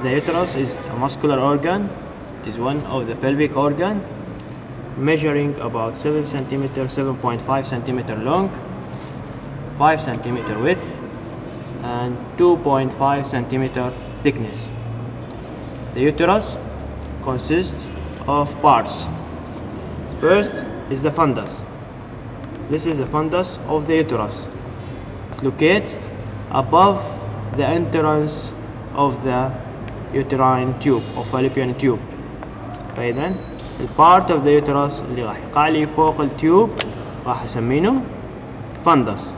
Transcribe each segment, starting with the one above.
The uterus is a muscular organ. It is one of the pelvic organ, measuring about 7 cm, 7.5 cm long, 5 cm width, and 2.5 cm thickness. The uterus consists of parts. First is the fundus. This is the fundus of the uterus. It's located above the entrance of the uterine tube or fallopian tube. فإذا البارت of the uterus اللي راح يقع لي فوق التيوب راح أسمينه fundus.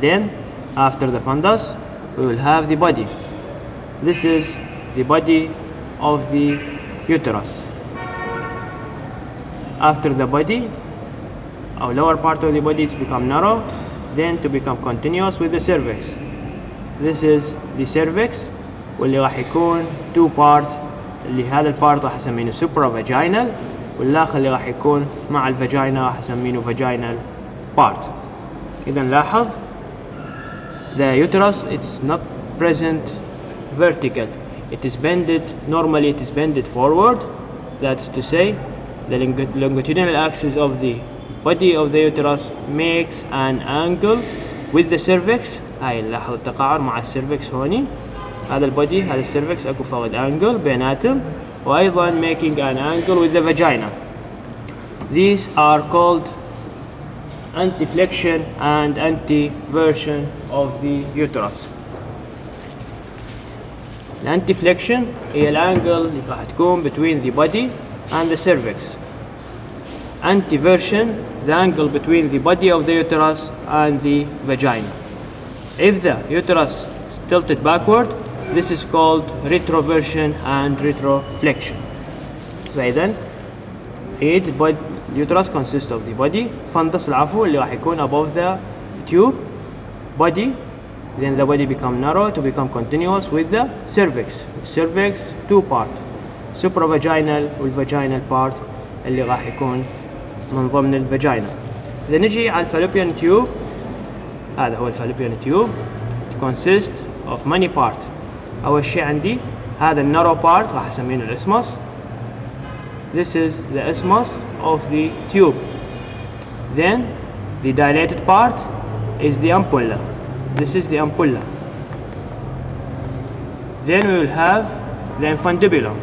Then after the fundus we will have the body. This is the body of the uterus. After the body, our lower part of the body is become narrow, then to become continuous with the cervix. This is the cervix واللي راح يكون two part. اللي هذا البارت راح اسمينه supra vaginal والآخر اللي راح يكون مع الفاجينا راح اسمينه vaginal part. إذا لاحظ the uterus it's not present vertical. It is bended, normally it is bended forward. That is to say, the longitudinal axis of the body of the uterus makes an angle with the cervix. هاي لاحظ التقاعد مع السيرفكس هوني. هذا البودي هذا السيرفكس اكو فقد angle بيناتهم وايضا making an angle with the vagina. These are called anti-flexion and anti-version of the uterus. الانتي-flexion هي الانجل اللي راح تكون between the body and the cervix. Anti-version the angle between the body of the uterus and the vagina. If the uterus is tilted backward, this is called retroversion and retroflexion. فإذا the uterus consists of the body, fundus العفو اللي راح يكون above the tube, body, then the body become narrow to become continuous with the cervix. Cervix two part, supravaginal والvaginal part اللي راح يكون من ضمن الفاجينا. إذا نجي على الفالوبيان تيوب، هذا هو الفالوبيان تيوب. It consists of many parts. أول شيء عندي هذا النارو part راح أسمينه الإسمس. This is the isthmus of the tube. Then the dilated part is the ampulla. This is the ampulla. Then we will have the infundibulum.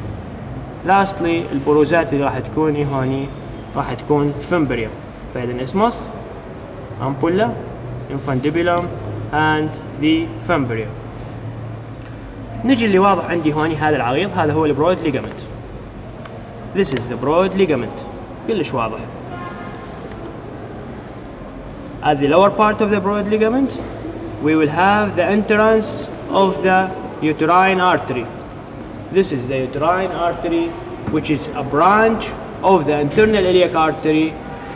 Lastly البروزات اللي راح تكون هوني راح تكون fimbrium. فإذا الإسمس، ampulla, infundibulum and the fimbrium. نجي اللي واضح عندي هوني هذا العريض، هذا هو البرود ligament. This is the broad ligament. كلش واضح. At the lower part of the broad ligament we will have the entrance of the uterine artery. This is the uterine artery which is a branch of the internal iliac artery.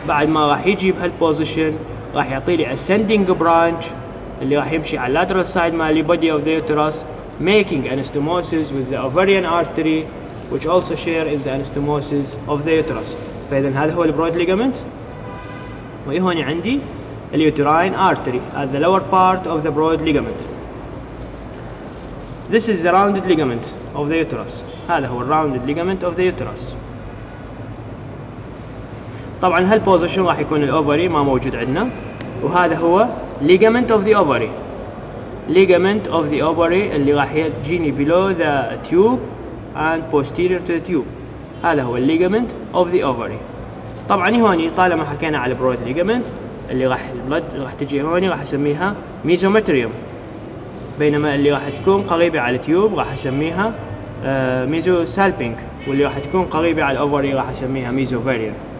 بعد ما راح يجي بهالبوزيشن راح يعطيلي ascending branch اللي راح يمشي على lateral side مال body of the uterus, making anastomosis with the ovarian artery which also share in the anastomosis of the uterus. فإذا هذا هو البرود ligament. وهنا عندي uterine artery at the lower part of the broad ligament. This is the rounded ligament of the uterus. هذا هو rounded ligament of the uterus. طبعا هالبوزيشن راح يكون الاوفري ما موجود عندنا، وهذا هو ligament of the ovary. Ligament of the ovary اللي راح يجيني below the tube and posterior to the tube. هذا هو ligament of the ovary. طبعا هوني طالما حكينا على broad ligament اللي راح تجي هوني راح اسميها mesometrium، بينما اللي راح تكون قريبة على التيوب راح اسميها mesosalpinx، واللي راح تكون قريبة على الاوفري راح اسميها mesoovarian.